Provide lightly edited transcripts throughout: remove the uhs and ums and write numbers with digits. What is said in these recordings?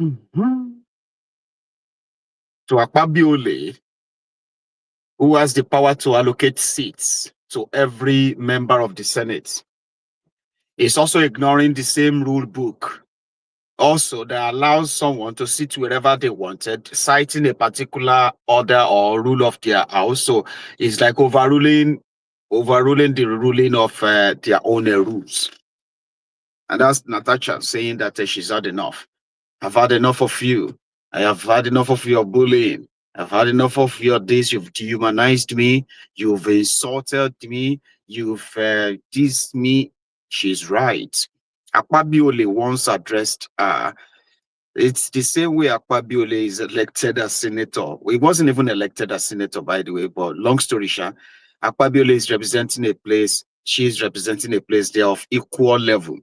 Mhm. To Akpabiole, who has the power to allocate seats to every member of the Senate, is also ignoring the same rule book also that allows someone to sit wherever they wanted, citing a particular order or rule of their house. So it's like overruling the ruling of their own rules. And that's Natasha saying that she's had enough. I've had enough of you. I have had enough of your bullying. I've had enough of your this. You've dehumanized me. You've insulted me. You've dissed me. She's right. Akpabiole once addressed it's the same way Akpabiole is elected as senator. He wasn't even elected as senator, by the way, but long story short, Akpabiole is representing a place, she's representing a place there of equal level,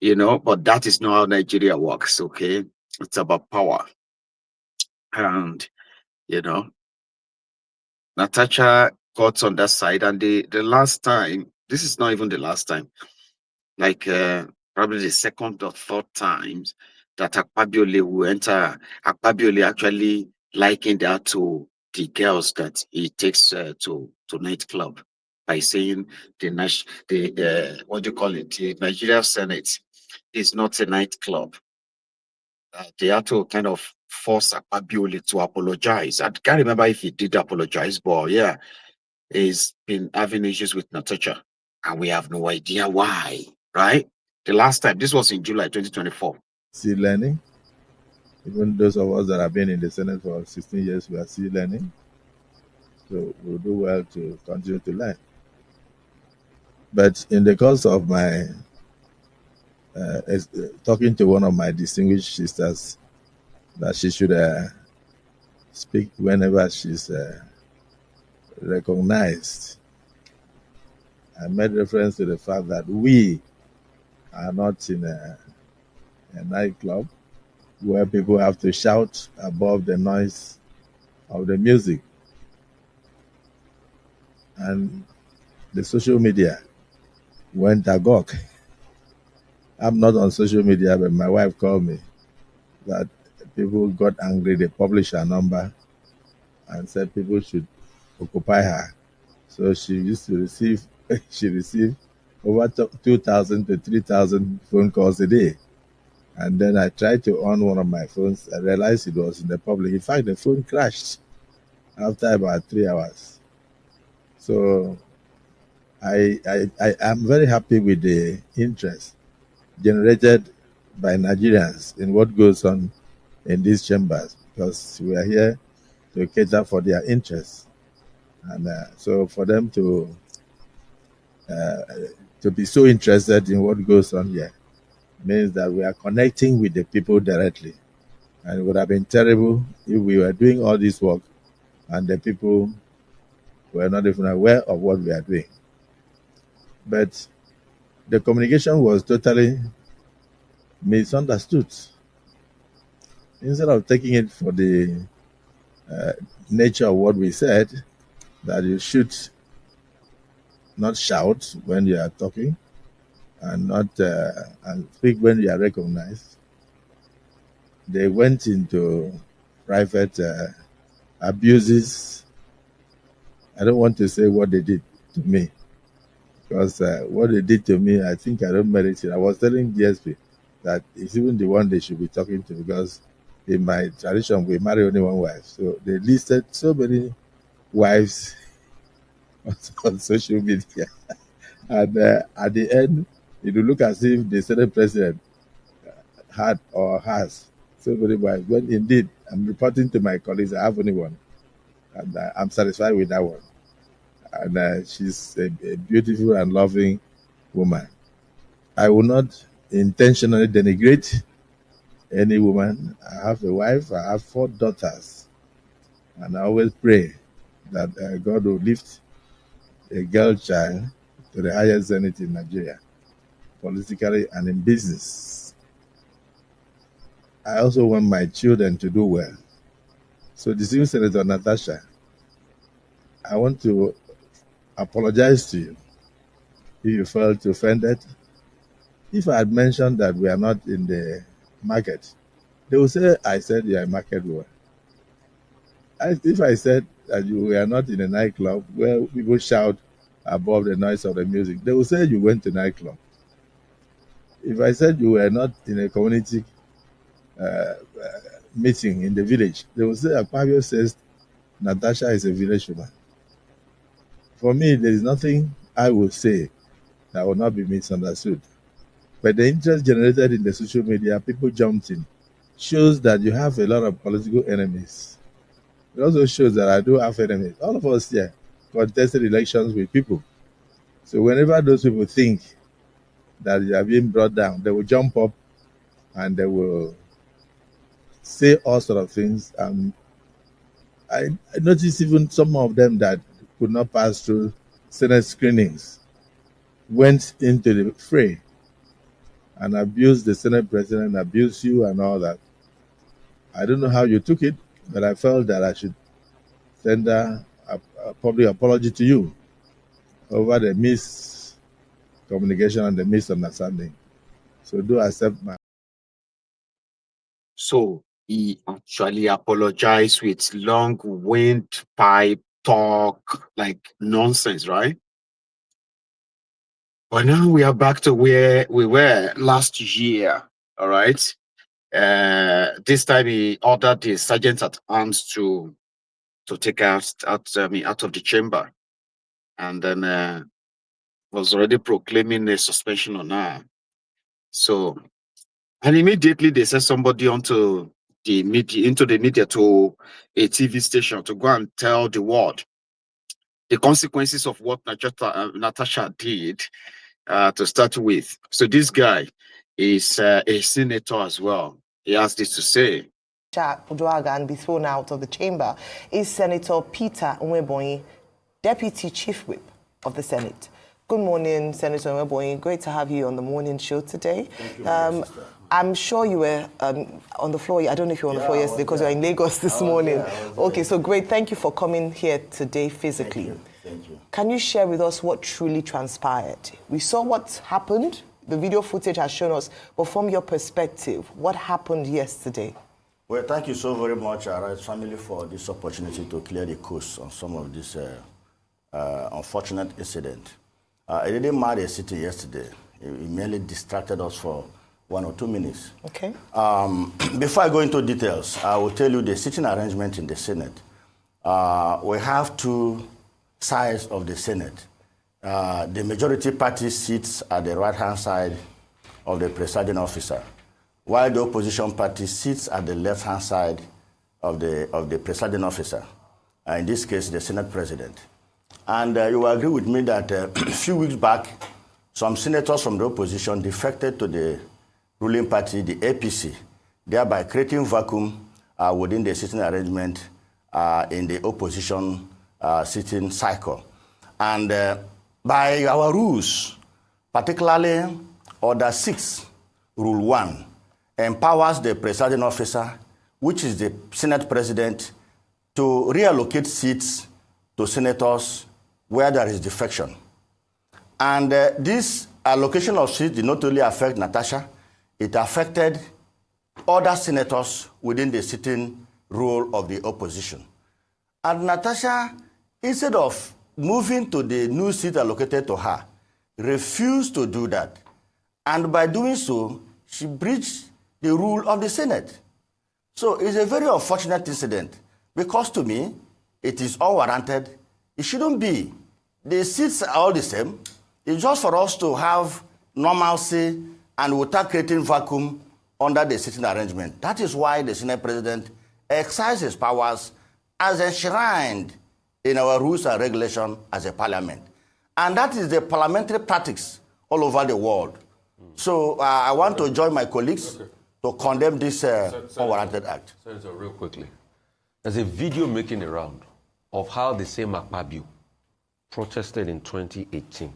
but that is not how Nigeria works, okay? It's about power. And, you know, Natasha got on that side. And the last time, this is not even the last time, like probably the second or third times that Akpabiole will enter. Akpabiole actually likened that to the girls that he takes to nightclub by saying what do you call it? The Nigeria Senate is not a nightclub. They had to kind of force Akpabiole to apologize. I can't remember if he did apologize, but yeah, he's been having issues with Natasha, and we have no idea why, right? The last time, this was in July 2024. Still learning. Even those of us that have been in the Senate for 16 years, we are still learning. So we'll do well to continue to learn. But in the course of my talking to one of my distinguished sisters that she should speak whenever she's recognized, I made reference to the fact that we are not in a nightclub where people have to shout above the noise of the music. And the social media went agog. I'm not on social media, but my wife called me that people got angry. They published her number and said people should occupy her. So she used to receive, she received over 2,000 to 3,000 phone calls a day. And then I tried to on one of my phones. I realized it was in the public. In fact, the phone crashed after about 3 hours. So I am very happy with the interest generated by Nigerians in what goes on in these chambers, because we are here to cater for their interests. And so for them to be so interested in what goes on here means that we are connecting with the people directly. And it would have been terrible if we were doing all this work and the people were not even aware of what we are doing. But the communication was totally misunderstood. Instead of taking it for the nature of what we said, that you should not shout when you are talking and not and speak when you are recognized, they went into private abuses. I don't want to say what they did to me, because what they did to me, I think I don't merit it. I was telling DSP that it's even the one they should be talking to, because in my tradition, we marry only one wife. So they listed so many wives on social media. And at the end, it will look as if the Senate president had or has so many wives. When indeed, I'm reporting to my colleagues, I have only one. And I'm satisfied with that one. And she's a beautiful and loving woman. I will not intentionally denigrate any woman. I have a wife, I have 4 daughters. And I always pray that God will lift a girl child to the highest zenith in Nigeria, politically and in business. I also want my children to do well. So, distinguished Senator Natasha, I want to apologize to you if you felt offended. If I had mentioned that we are not in the market They will say I said you are a market woman. If I said that you were not in a nightclub where people shout above the noise of the music, they will say you went to nightclub. If I said you were not in a community meeting in the village, they will say Akpabiole says Natasha is a village woman. For me, there is nothing I will say that will not be misunderstood. But the interest generated in the social media, people jumped in, shows that you have a lot of political enemies. It also shows that I do have enemies. All of us here contested elections with people. So whenever those people think that you are being brought down, they will jump up and they will say all sort of things. I noticed even some of them that could not pass through Senate screenings went into the fray and abused the Senate president, abused you and all that. I don't know how you took it, but I felt that I should send a public apology to you over the miscommunication and the misunderstanding. So do accept my. So he actually apologized with long windpipe talk, like nonsense, right? But now we are back to where we were last year. All right. This time he ordered the sergeant at arms to take us out of the chamber, and then was already proclaiming a suspension on her. So, and immediately they sent somebody into the media to a TV station to go and tell the world the consequences of what Natasha did to start with. So this guy is a senator as well. He has this to say. And be thrown out of the chamber is Senator Peter Nwebonyi, Deputy Chief Whip of the Senate. Good morning, Senator Nwebonyi. Great to have you on the morning show today. Thank you, I'm sure you were on the floor. I don't know if you were on the floor yesterday because you're in Lagos this morning. Okay, so great. Thank you for coming here today physically. Thank you. Can you share with us what truly transpired? We saw what happened. The video footage has shown us. But from your perspective, what happened yesterday? Well, thank you so very much, Arise family, for this opportunity to clear the coast on some of this unfortunate incident. It didn't matter a city yesterday. It merely distracted us for 1 or 2 minutes. Okay. Before I go into details, I will tell you the sitting arrangement in the Senate. We have 2 sides of the Senate. The majority party sits at the right-hand side of the presiding officer, while the opposition party sits at the left-hand side of the presiding officer, in this case, the Senate president. And you will agree with me that a few weeks back, some senators from the opposition defected to the ruling party, the APC, thereby creating vacuum within the sitting arrangement in the opposition sitting cycle. And by our rules, particularly Order 6, Rule 1, empowers the presiding officer, which is the Senate president, to reallocate seats to senators where there is defection. And this allocation of seats did not only affect Natasha, it affected other senators within the sitting role of the opposition. And Natasha, instead of moving to the new seat allocated to her, refused to do that. And by doing so, she breached the rule of the Senate. So it's a very unfortunate incident because to me, it is unwarranted. It shouldn't be. The seats are all the same. It's just for us to have normalcy and without creating vacuum under the sitting arrangement. That is why the Senate president exercises powers as enshrined in our rules and regulations as a parliament. And that is the parliamentary practice all over the world. So I want to join my colleagues to condemn this unwarranted act. Senator, real quickly. There's a video making a round of how the same Akpabiole protested in 2018.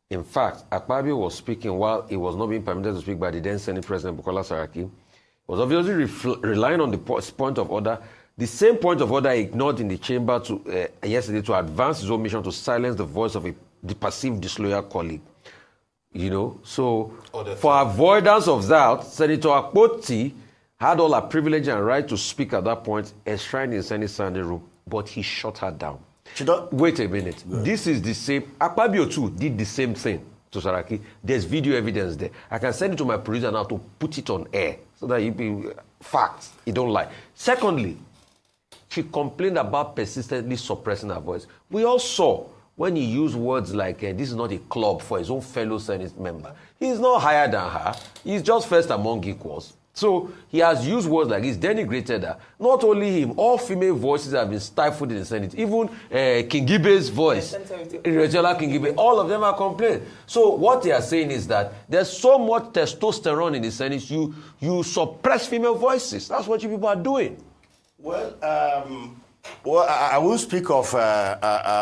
In fact, Akpabiole was speaking while he was not being permitted to speak by the then Senate President Bukola Saraki. He was obviously relying on the point of order, the same point of order he ignored in the chamber yesterday to advance his own mission to silence the voice of the perceived disloyal colleague. You know, so for avoidance of that, Senator Akpoti had all her privilege and right to speak at that point, enshrined in Senate standing room, but he shut her down. Wait a minute. Good. This is the same. Akpabiole too did the same thing to Saraki. There's video evidence there. I can send it to my producer now to put it on air so that you be facts. You don't lie. Secondly, she complained about persistently suppressing her voice. We all saw when he used words like, this is not a club for his own fellow Senate member. He's not higher than her. He's just first among equals. So he has used words like he's denigrated her. Not only him, all female voices have been stifled in the Senate. Even King Gibe's voice, Regina King Gibe, all of them are complaining. So what they are saying is that there's so much testosterone in the Senate, you suppress female voices. That's what you people are doing. Well, I will speak of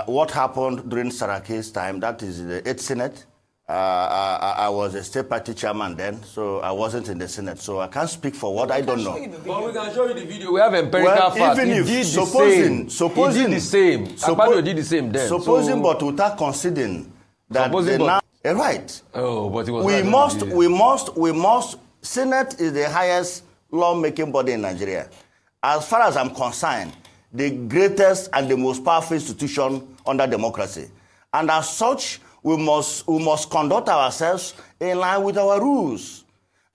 what happened during Saraki's time. That is the 8th Senate. I was a state party chairman then, so I wasn't in the Senate. So I can't speak for what I don't know. But we can show you the video. We have empirical facts. Even if, supposing, he did the same. Akpabiole did the same then. Supposing, but without conceding that right. Oh, but it was we must. Senate is the highest lawmaking body in Nigeria. As far as I'm concerned, the greatest and the most powerful institution under democracy. And as such, we must conduct ourselves in line with our rules.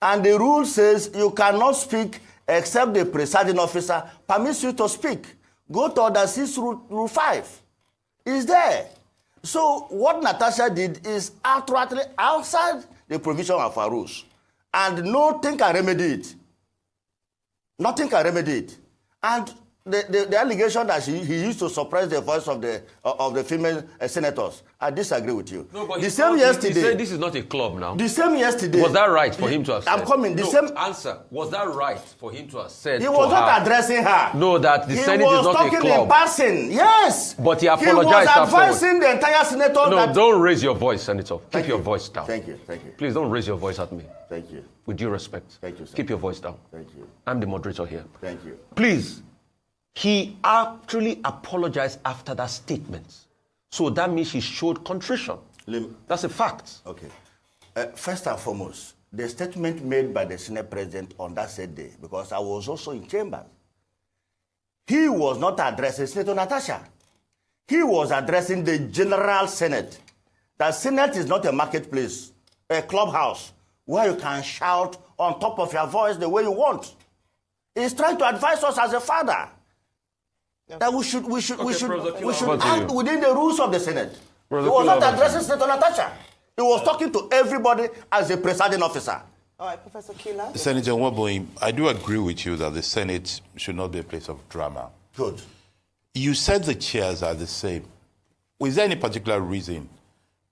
And the rule says you cannot speak except the presiding officer permits you to speak. Go to Order 6, Rule 5. It's there. So what Natasha did is outrightly outside the provision of our rules. And nothing can remedy it. Nothing can remedy it. And the allegation that he used to suppress the voice of the female senators, I disagree with you. No, but the same yesterday. He said this is not a club now. The same yesterday. Was that right for him to have said? I'm coming. Answer. Was that right for him to have said? He was not addressing her. No, that the Senate is not a club. He was talking in passing. Yes. But he apologized afterwards. He was advising the entire senator. No, don't raise your voice, Senator. Keep your voice down. Thank you. Thank you. Please don't raise your voice at me. Thank you. With due respect. Thank you, sir. Keep your voice down. Thank you. I'm the moderator here. Thank you. Please. He actually apologized after that statement. So that means he showed contrition. That's a fact. Okay. First and foremost, the statement made by the Senate President on that said day, because I was also in chambers, he was not addressing Senator Natasha. He was addressing the General Senate. The Senate is not a marketplace, a clubhouse, where you can shout on top of your voice the way you want. He's trying to advise us as a father. That we should act within the rules of the Senate. He was not addressing Senator Natasha. He was talking to everybody as a presiding officer. All right, Professor Kila. Senator Nweboim, I do agree with you that the Senate should not be a place of drama. Good. You said the chairs are the same. Was there any particular reason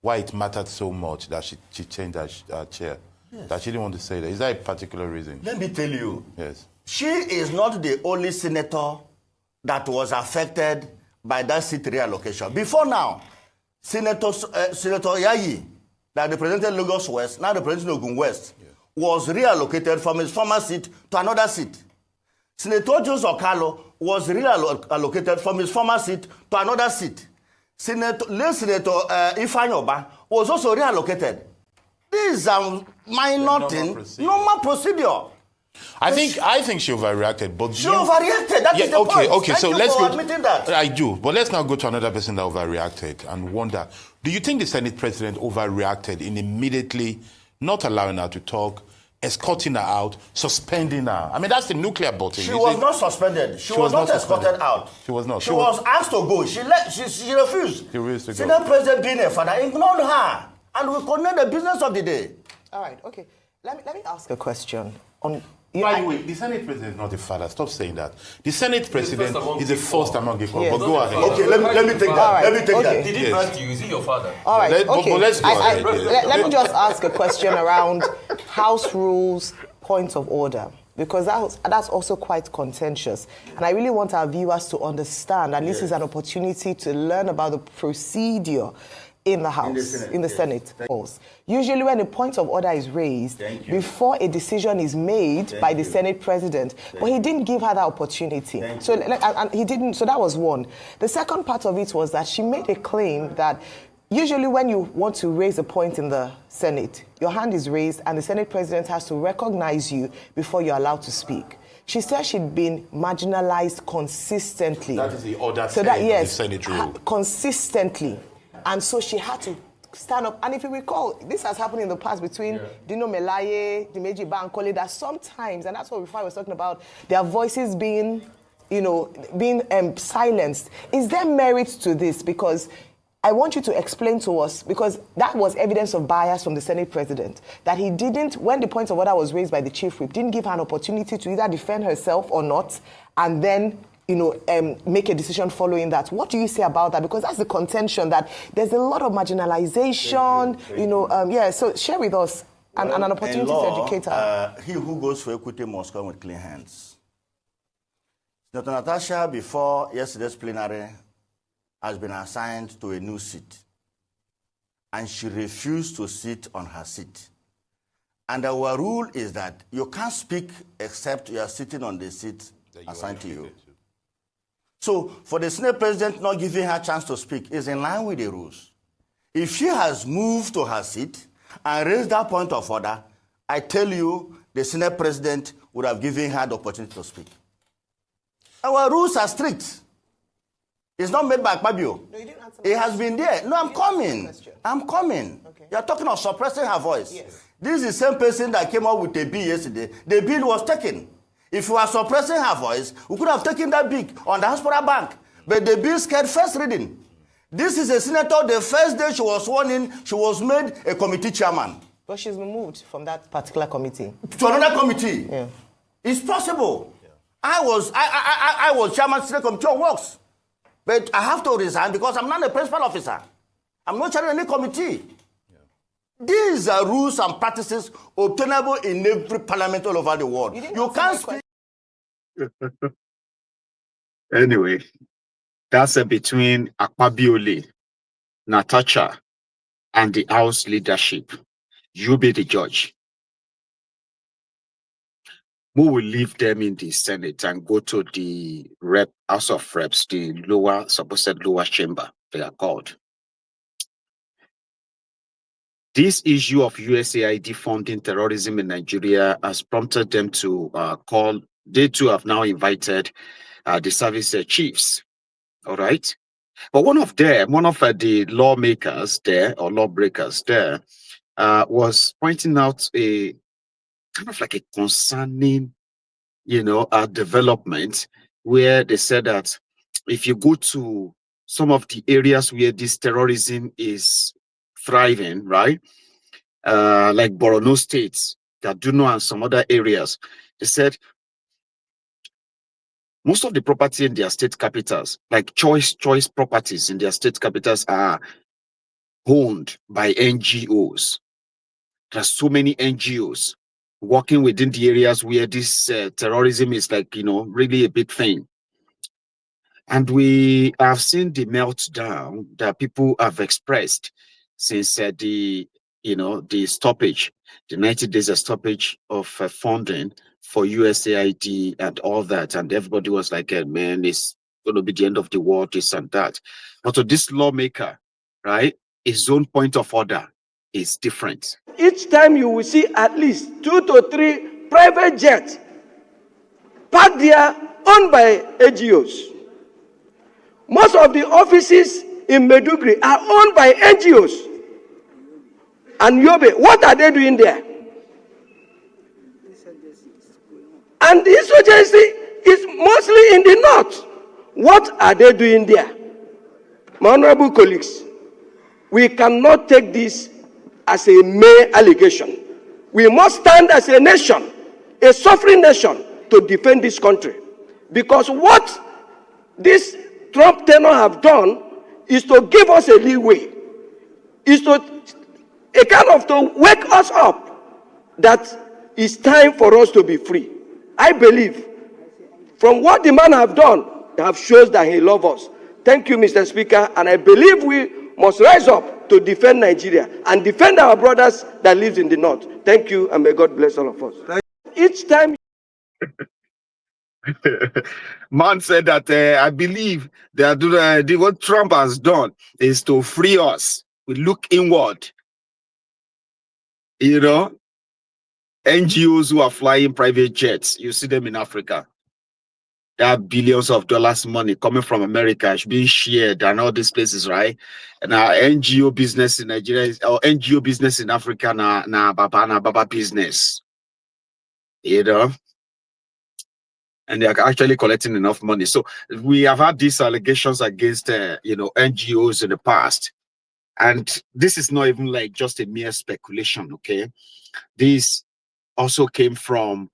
why it mattered so much that she changed her chair? Yes. That she didn't want to say that? Is there a particular reason? Let me tell you. Yes. She is not the only senator that was affected by that seat reallocation. Before now, Senator Yayi, that represented Lagos West, now representing Ogun West, was reallocated from his former seat to another seat. Senator Joseph Okalo was reallocated from his former seat to another seat. Late Senator Ifeanyi was also reallocated. This is a minor thing, normal procedure. I think she overreacted, but she overreacted. That is the point. Okay. So let's go. Admitting that. I do, but let's now go to another person that overreacted and wonder: do you think the Senate President overreacted in immediately not allowing her to talk, escorting her out, suspending her? I mean, that's the nuclear button. She was not suspended. She was not escorted out. She was not. She was asked to go. She refused. She refused to go. Senate President being a father ignored her, and we condemn the business of the day. All right. Okay. Let me ask a question on. By the way, the Senate President is not a father. Stop saying that. The Senate President is the first among equal. Yes. But go ahead. Okay, let me take that. Right. Let me take that. Did he grant you? Is he your father? All right. Okay. But let's go ahead. Let me just ask a question around House rules, points of order, because that's also quite contentious. And I really want our viewers to understand, and this is an opportunity to learn about the procedure in the House, in the Senate. Usually when a point of order is raised, before a decision is made by the Senate President, but he didn't give her that opportunity. So and he didn't. So that was one. The second part of it was that she made a claim that usually when you want to raise a point in the Senate, your hand is raised and the Senate President has to recognize you before you're allowed to speak. She said she'd been marginalized consistently. That is the other so that, yes, the Senate rule. Consistently. And so she had to stand up. And if you recall, this has happened in the past between Dino Melaye, Dimeji Bankole, that sometimes, and that's what before I was talking about, their voices being, being silenced. Is there merit to this? Because I want you to explain to us, because that was evidence of bias from the Senate president, that he didn't, when the point of order was raised by the chief whip, didn't give her an opportunity to either defend herself or not, and then, make a decision following that. What do you say about that? Because that's the contention, that there's a lot of marginalization, so share with us and an opportunity to educate her. He who goes for equity must come with clean hands. Senator Natasha, before yesterday's plenary, has been assigned to a new seat, and she refused to sit on her seat. And our rule is that you can't speak except you are sitting on the seat assigned to you. So for the Senate president not giving her a chance to speak is in line with the rules. If she has moved to her seat and raised that point of order, I tell you, the Senate president would have given her the opportunity to speak. Our rules are strict. It's not made by Akpabiole. No, you didn't answer. It has been there. No, I'm coming. I'm coming. Okay. You're talking of suppressing her voice. Yes. This is the same person that came up with a bill yesterday. The bill was taken. If we were suppressing her voice, we could have taken that bill on the Diaspora Bank. But the bill scared first reading. This is a senator, the first day she was sworn in, she was made a committee chairman. But she's been moved from that particular committee to another committee. Yeah. It's possible. Yeah. I was chairman of the Senate Committee on Works. But I have to resign because I'm not a principal officer. I'm not chairing any committee. Yeah. These are rules and practices obtainable in every parliament all over the world. You can't speak. Anyway, that's between Akpabiole, Natasha, and the House leadership. You be the judge. We will leave them in the Senate and go to the House of Reps, the supposed lower chamber, they are called. This issue of USAID funding terrorism in Nigeria has prompted them to they too have now invited the service chiefs, all right? But one of the lawmakers there, or lawbreakers there, was pointing out a kind of like a concerning, development, where they said that if you go to some of the areas where this terrorism is thriving, right? Like Borno State, Kaduna, and some other areas, they said most of the property in their state capitals, like choice properties in their state capitals, are owned by NGOs. There's so many NGOs working within the areas where this terrorism is really a big thing. And we have seen the meltdown that people have expressed since the stoppage, the 90 days of stoppage of funding for USAID and all that. And everybody was like, man, it's going to be the end of the world, this and that. But to this lawmaker, right, his own point of order is different. Each time you will see at least 2 to 3 private jets parked there, owned by NGOs. Most of the offices in Maiduguri are owned by NGOs. And Yobe, what are they doing there? And the insurgency is mostly in the north. What are they doing there? My honorable colleagues, we cannot take this as a mere allegation. We must stand as a nation, a sovereign nation, to defend this country. Because what this Trump tenor have done is to give us a leeway, is to wake us up that it's time for us to be free. I believe from what the man have done, they have shown that he loves us. Thank you, Mr. Speaker, and I believe we must rise up to defend Nigeria and defend our brothers that live in the north. Thank you, and may God bless all of us. Each time. Man said that I believe that what Trump has done is to free us. We look inward. NGOs who are flying private jets, you see them in Africa. There are billions of dollars money coming from America, being shared and all these places, right? And our NGO business in Nigeria or NGO business in Africa na baba business, you know, and they are actually collecting enough money. So we have had these allegations against NGOs in the past, and this is not even like just a mere speculation. Okay, this also came from